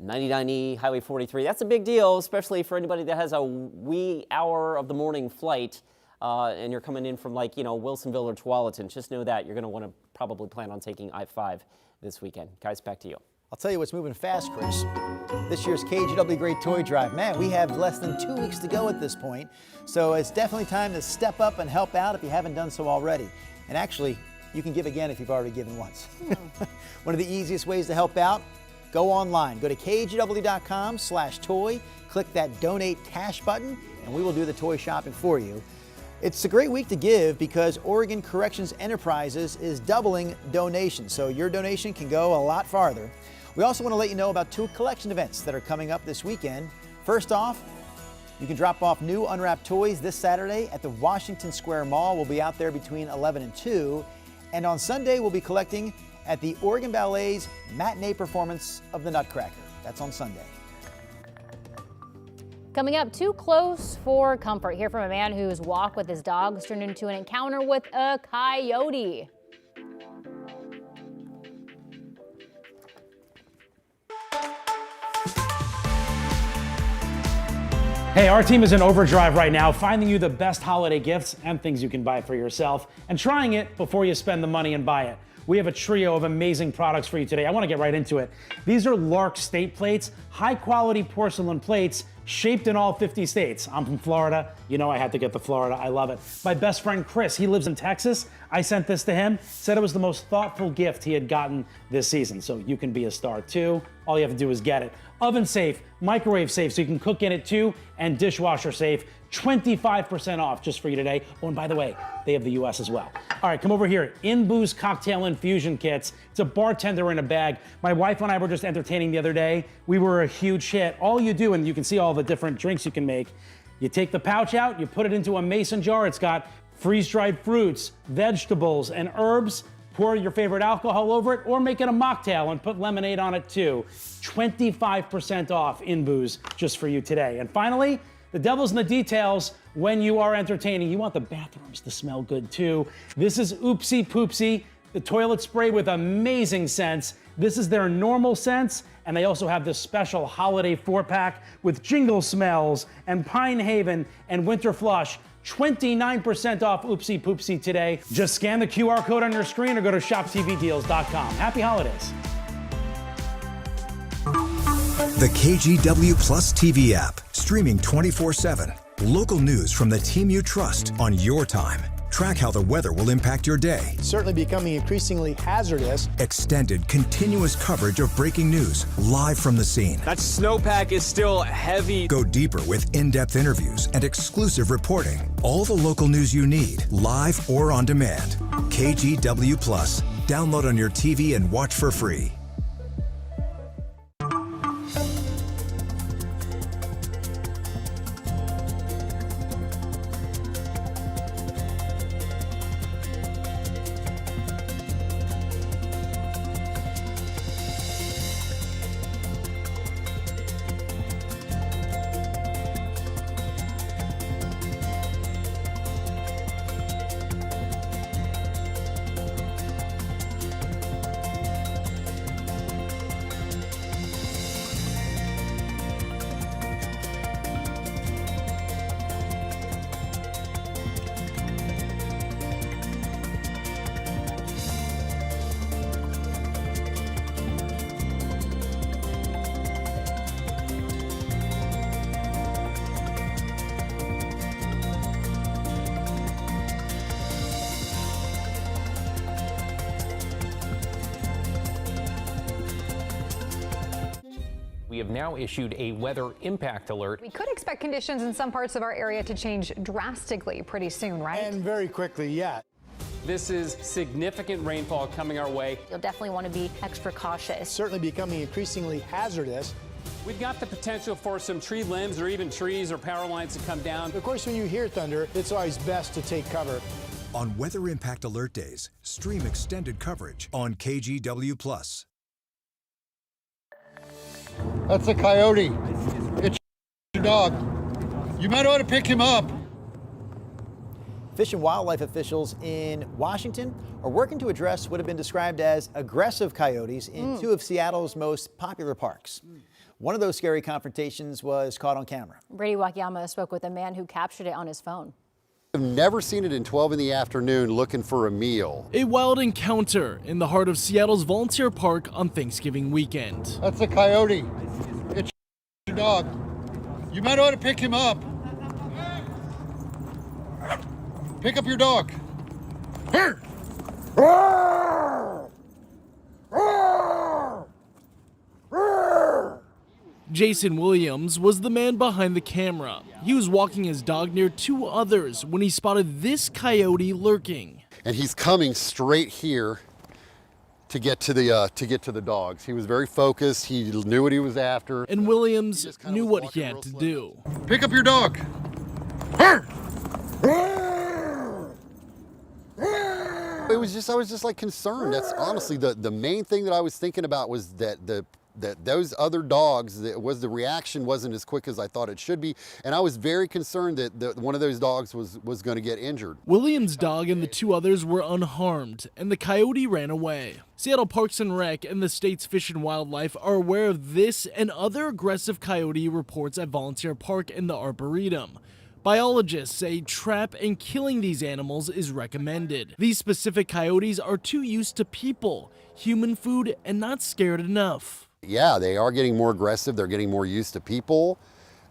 99E, Highway 43. That's a big deal, especially for anybody that has a wee hour of the morning flight. And you're coming in from Wilsonville or Tualatin. Just know that you're going to want to probably plan on taking I-5 this weekend. Guys, back to you. I'll tell you what's moving fast, Chris. This year's KGW Great Toy Drive. Man, we have less than 2 weeks to go at this point. So it's definitely time to step up and help out if you haven't done so already. And actually, you can give again if you've already given once. One of the easiest ways to help out, go online. Go to kgw.com/toy, click that donate cash button, and we will do the toy shopping for you. It's a great week to give because Oregon Corrections Enterprises is doubling donations, so your donation can go a lot farther. We also want to let you know about 2 collection events that are coming up this weekend. First off, you can drop off new unwrapped toys this Saturday at the Washington Square Mall. We'll be out there between 11 and 2. And on Sunday, we'll be collecting at the Oregon Ballet's matinee performance of the Nutcracker. That's on Sunday. Coming up, too close for comfort. Hear from a man whose walk with his dogs turned into an encounter with a coyote. Hey, our team is in overdrive right now, finding you the best holiday gifts and things you can buy for yourself, and trying it before you spend the money and buy it. We have a trio of amazing products for you today. I want to get right into it. These are Lark state plates, high quality porcelain plates, shaped in all 50 states. I'm from Florida. You know I had to get the Florida. I love it. My best friend Chris, he lives in Texas. I sent this to him, said it was the most thoughtful gift he had gotten this season. So you can be a star too. All you have to do is get it. Oven safe, microwave safe, so you can cook in it too, and dishwasher safe. 25% off just for you today. Oh, and by the way, they have the US as well. All right, come over here. In Booze Cocktail Infusion Kits. It's a bartender in a bag. My wife and I were just entertaining the other day. We were a huge hit. All you do, and you can see all the different drinks you can make, you take the pouch out, you put it into a mason jar. It's got freeze-dried fruits, vegetables, and herbs. Pour your favorite alcohol over it, or make it a mocktail and put lemonade on it too. 25% off In Booze just for you today. And finally, the devil's in the details when you are entertaining. You want the bathrooms to smell good too. This is Oopsie Poopsie, the toilet spray with amazing scents. This is their normal scents, and they also have this special holiday 4-pack with jingle smells and Pine Haven and Winter Flush. 29% off Oopsie Poopsie today. Just scan the QR code on your screen or go to shoptvdeals.com. Happy holidays. The KGW Plus TV app, streaming 24/7. Local news from the team you trust on your time. Track how the weather will impact your day. It's certainly becoming increasingly hazardous. Extended, continuous coverage of breaking news, live from the scene. That snowpack is still heavy. Go deeper with in-depth interviews and exclusive reporting. All the local news you need, live or on demand. KGW Plus. Download on your TV and watch for free. We have now issued a weather impact alert. We could expect conditions in some parts of our area to change drastically pretty soon, right? And very quickly, yeah. This is significant rainfall coming our way. You'll definitely want to be extra cautious. It's certainly becoming increasingly hazardous. We've got the potential for some tree limbs or even trees or power lines to come down. Of course, when you hear thunder, it's always best to take cover. On weather impact alert days, stream extended coverage on KGW+. That's a coyote. It's your dog. You might ought to pick him up. Fish and wildlife officials in Washington are working to address what have been described as aggressive coyotes in two of Seattle's most popular parks. One of those scary confrontations was caught on camera. Brady Wakayama spoke with a man who captured it on his phone. I've never seen it in 12 in the afternoon looking for a meal. A wild encounter in the heart of Seattle's Volunteer Park on Thanksgiving weekend. That's a coyote. It's your dog. You might ought to pick him up. Pick up your dog. Here. Jason Williams was the man behind the camera. He was walking his dog near two others when he spotted this coyote lurking. And he's coming straight here to get to the dogs. He was very focused. He knew what he was after. And Williams knew what he had to do. Pick up your dog. I was just like concerned. That's honestly the main thing that I was thinking about was that those other dogs, the reaction wasn't as quick as I thought it should be, and I was very concerned that one of those dogs was going to get injured. Williams' dog and the two others were unharmed, and the coyote ran away. Seattle Parks and Rec and the state's Fish and Wildlife are aware of this and other aggressive coyote reports at Volunteer Park and the Arboretum. Biologists say trap and killing these animals is recommended. These specific coyotes are too used to people, human food, and not scared enough. Yeah, they are getting more aggressive. They're getting more used to people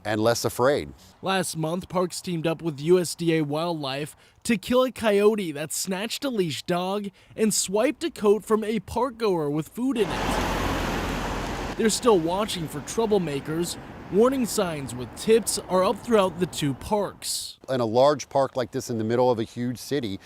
and less afraid. Last month, parks teamed up with USDA Wildlife to kill a coyote that snatched a leash dog and swiped a coat from a park goer with food in it. They're still watching for troublemakers. Warning signs with tips are up throughout the two parks. In a large park like this in the middle of a huge city,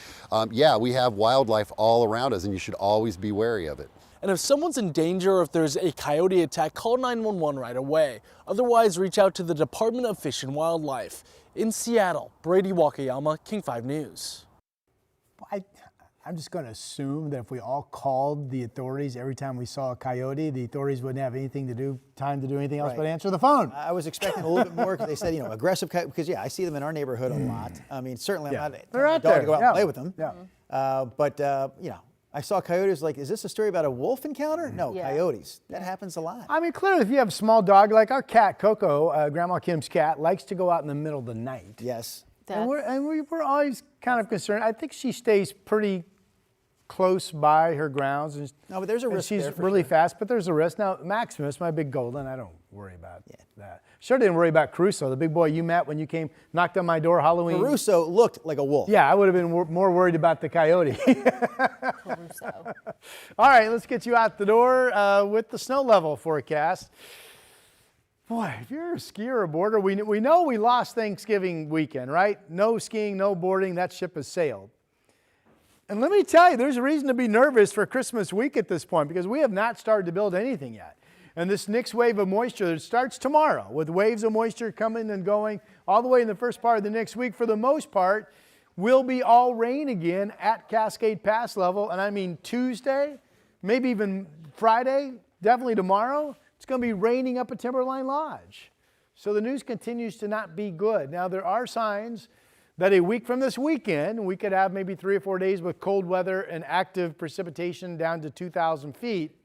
yeah, we have wildlife all around us, and you should always be wary of it. And if someone's in danger or if there's a coyote attack, call 911 right away. Otherwise, reach out to the Department of Fish and Wildlife. In Seattle, Brady Wakayama, King 5 News. I'm just going to assume that if we all called the authorities every time we saw a coyote, the authorities wouldn't have time to do anything else but answer the phone. I was expecting a little bit more because they said, aggressive coyote, because yeah, I see them in our neighborhood a lot. I mean, certainly I'm not They're out telling there. to go out and play with them. Yeah. But I saw coyotes like, is this a story about a wolf encounter? No, coyotes. That happens a lot. I mean, clearly, if you have a small dog, like our cat, Coco, Grandma Kim's cat, likes to go out in the middle of the night. Yes. And we're always kind of concerned. I think she stays pretty close by her grounds. No, but there's a risk. She's really fast, but there's a risk. Now, Maximus, my big golden, I don't worry about that. Sure didn't worry about Caruso, the big boy you met when you came, knocked on my door Halloween. Caruso looked like a wolf. Yeah, I would have been more worried about the coyote. All right, let's get you out the door with the snow level forecast. Boy, if you're a skier or a boarder, we know we lost Thanksgiving weekend, right? No skiing, no boarding, that ship has sailed. And let me tell you, there's a reason to be nervous for Christmas week at this point because we have not started to build anything yet. And this next wave of moisture starts tomorrow with waves of moisture coming and going all the way in the first part of the next week. For the most part, will be all rain again at Cascade Pass level. And I mean Tuesday, maybe even Friday, definitely tomorrow. It's going to be raining up at Timberline Lodge. So the news continues to not be good. Now, there are signs that a week from this weekend, we could have maybe 3 or 4 days with cold weather and active precipitation down to 2,000 feet.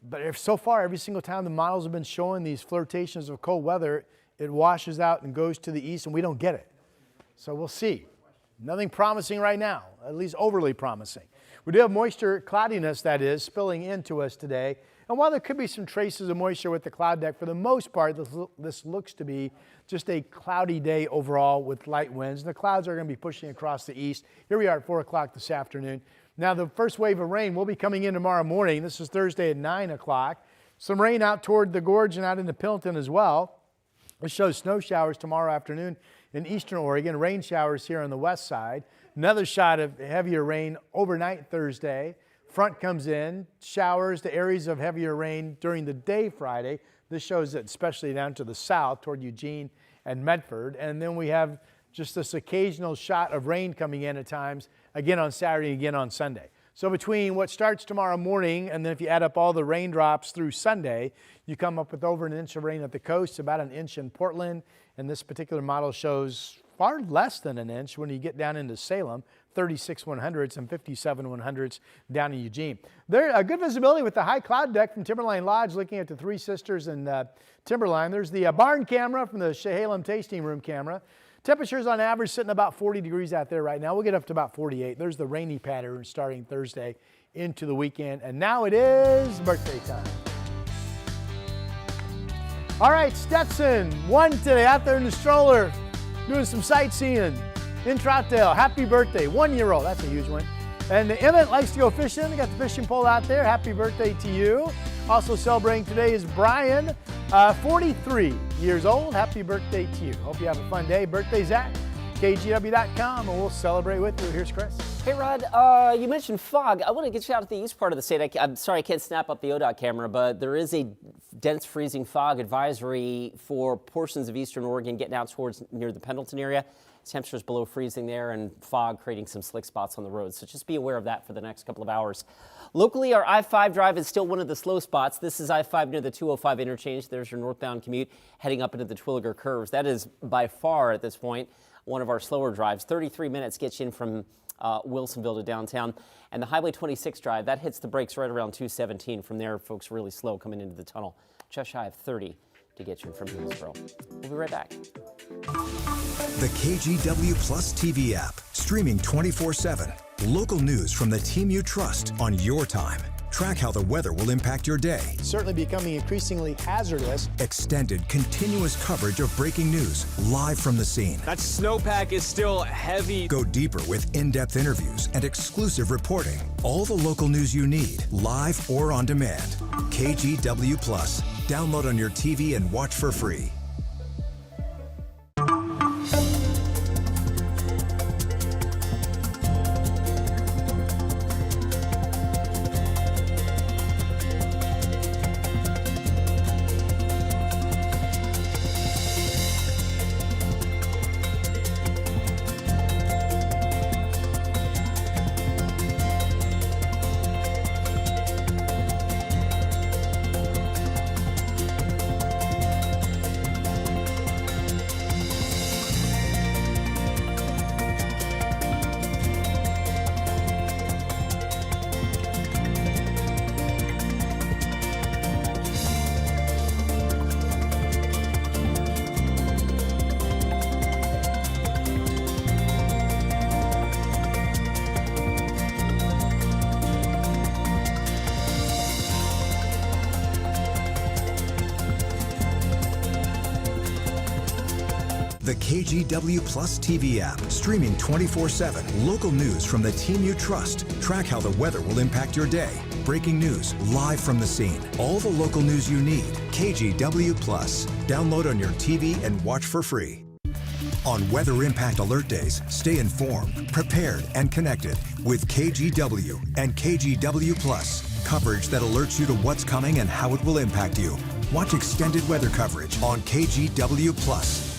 But if so far, every single time the models have been showing these flirtations of cold weather, it washes out and goes to the east, and we don't get it. So we'll see. Nothing promising right now, at least overly promising. We do have moisture, cloudiness that is, spilling into us today. And while there could be some traces of moisture with the cloud deck, for the most part, this looks to be just a cloudy day overall with light winds. The clouds are going to be pushing across the east. Here we are at 4 o'clock this afternoon. Now, the first wave of rain will be coming in tomorrow morning. This is Thursday at 9 o'clock. Some rain out toward the gorge and out into Pendleton as well. This shows snow showers tomorrow afternoon in eastern Oregon, rain showers here on the west side. Another shot of heavier rain overnight Thursday. Front comes in, showers to areas of heavier rain during the day Friday. This shows it especially down to the south toward Eugene and Medford. And then we have just this occasional shot of rain coming in at times, again on Saturday, again on Sunday. So between what starts tomorrow morning and then if you add up all the raindrops through Sunday, you come up with over an inch of rain at the coast, about an inch in Portland. And this particular model shows far less than an inch when you get down into Salem, 36 100s and 57 100s down in Eugene. There, good visibility with the high cloud deck from Timberline Lodge looking at the Three Sisters and Timberline. There's the barn camera from the Salem tasting room camera. Temperatures on average sitting about 40 degrees out there right now. We'll get up to about 48. There's the rainy pattern starting Thursday into the weekend. And now it is birthday time. All right, Stetson won today out there in the stroller doing some sightseeing in Troutdale. Happy birthday, 1-year-old. That's a huge one. And Emmett likes to go fishing. They got the fishing pole out there. Happy birthday to you. Also celebrating today is Brian, 43 years old. Happy birthday to you. Hope you have a fun day. Birthday's at KGW.com, and we'll celebrate with you. Here's Chris. Hey, Rod, you mentioned fog. I want to get you out to the east part of the state. I'm sorry I can't snap up the ODOT camera, but there is a dense freezing fog advisory for portions of eastern Oregon getting out towards near the Pendleton area. Temperatures below freezing there and fog creating some slick spots on the road. So just be aware of that for the next couple of hours. Locally, our I-5 drive is still one of the slow spots. This is I-5 near the 205 interchange. There's your northbound commute heading up into the Twilliger curves. That is by far at this point one of our slower drives. 33 minutes gets you in from Wilsonville to downtown. And the Highway 26 drive, that hits the brakes right around 217. From there, folks really slow coming into the tunnel. Just shy of 30 to get you in from Hillsborough. We'll be right back. The KGW Plus TV app, streaming 24/7. Local news from the team you trust on your time. Track how the weather will impact your day. Certainly becoming increasingly hazardous. Extended, continuous coverage of breaking news live from the scene. That snowpack is still heavy. Go deeper with in-depth interviews and exclusive reporting. All the local news you need, live or on demand. KGW Plus. Download on your TV and watch for free. The KGW Plus TV app, streaming 24/7. Local news from the team you trust. Track how the weather will impact your day. Breaking news live from the scene. All the local news you need. KGW Plus. Download on your TV and watch for free. On Weather Impact Alert Days, stay informed, prepared, and connected with KGW and KGW Plus. Coverage that alerts you to what's coming and how it will impact you. Watch extended weather coverage on KGW Plus.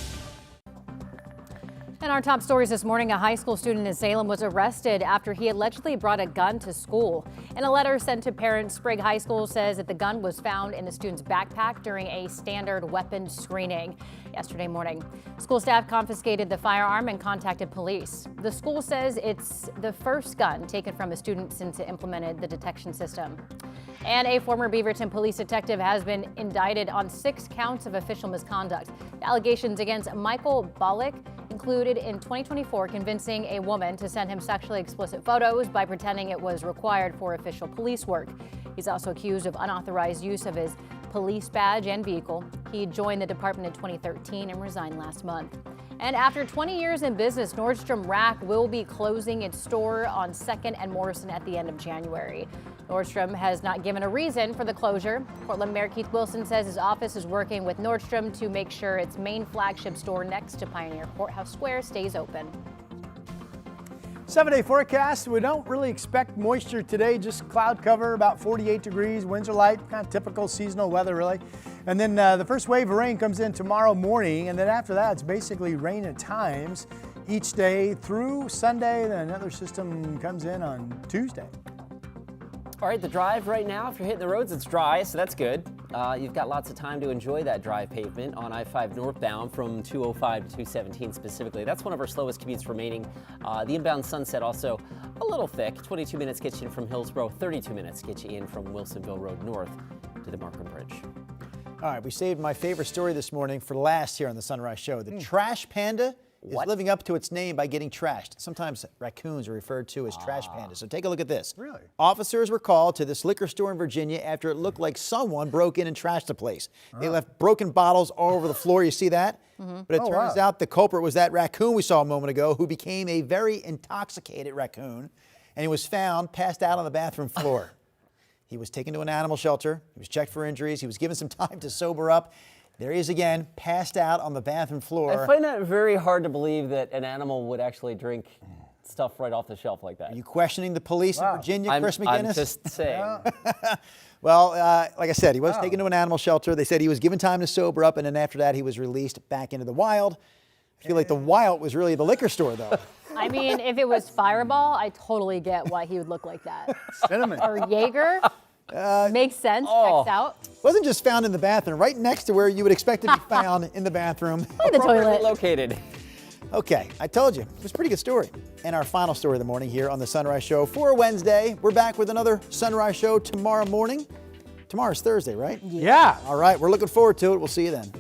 In our top stories this morning, a high school student in Salem was arrested after he allegedly brought a gun to school. In a letter sent to parents, Sprague High School says that the gun was found in the student's backpack during a standard weapons screening yesterday morning. School staff confiscated the firearm and contacted police. The school says it's the first gun taken from a student since it implemented the detection system. And a former Beaverton police detective has been indicted on 6 counts of official misconduct. The allegations against Michael Bollick included in 2024 convincing a woman to send him sexually explicit photos by pretending it was required for official police work. He's also accused of unauthorized use of his police badge and vehicle. He joined the department in 2013 and resigned last month. And after 20 years in business, Nordstrom Rack will be closing its store on 2nd and Morrison at the end of January. Nordstrom has not given a reason for the closure. Portland Mayor Keith Wilson says his office is working with Nordstrom to make sure its main flagship store next to Pioneer Courthouse Square stays open. 7-day forecast. We don't really expect moisture today, just cloud cover, about 48 degrees. Winds are light, kind of typical seasonal weather, really. And then the first wave of rain comes in tomorrow morning, and then after that, it's basically rain at times each day through Sunday. Then another system comes in on Tuesday. All right, the drive right now, if you're hitting the roads, it's dry, so that's good. You've got lots of time to enjoy that dry pavement on I-5 northbound from 205 to 217 specifically. That's one of our slowest commutes remaining. The inbound Sunset also a little thick. 22 minutes gets you in from Hillsborough, 32 minutes get you in from Wilsonville Road north to the Markham Bridge. All right, we saved my favorite story this morning for last here on the Sunrise Show. The trash panda is living up to its name by getting trashed. Sometimes raccoons are referred to as trash pandas. So take a look at this. Really? Officers were called to this liquor store in Virginia after it looked like someone broke in and trashed the place. They left broken bottles all over the floor. You see that? But it turns out the culprit was that raccoon we saw a moment ago, who became a very intoxicated raccoon, and he was found passed out on the bathroom floor. He was taken to an animal shelter. He was checked for injuries. He was given some time to sober up. There he is again, passed out on the bathroom floor. I find that very hard to believe that an animal would actually drink stuff right off the shelf like that. Are you questioning the police in Virginia, Chris McGinnis? I'm just saying. Well, like I said, he was taken to an animal shelter. They said he was given time to sober up, and then after that, he was released back into the wild. I feel like the wild was really the liquor store, though. I mean, if it was Fireball, I totally get why he would look like that. Cinnamon. Or Jaeger. Makes sense, checks out. Wasn't just found in the bathroom, right next to where you would expect to be found in the bathroom. By the toilet. Located. Okay, I told you, it was a pretty good story. And our final story of the morning here on the Sunrise Show for Wednesday. We're back with another Sunrise Show tomorrow morning. Tomorrow's Thursday, right? Yeah. All right, we're looking forward to it. We'll see you then.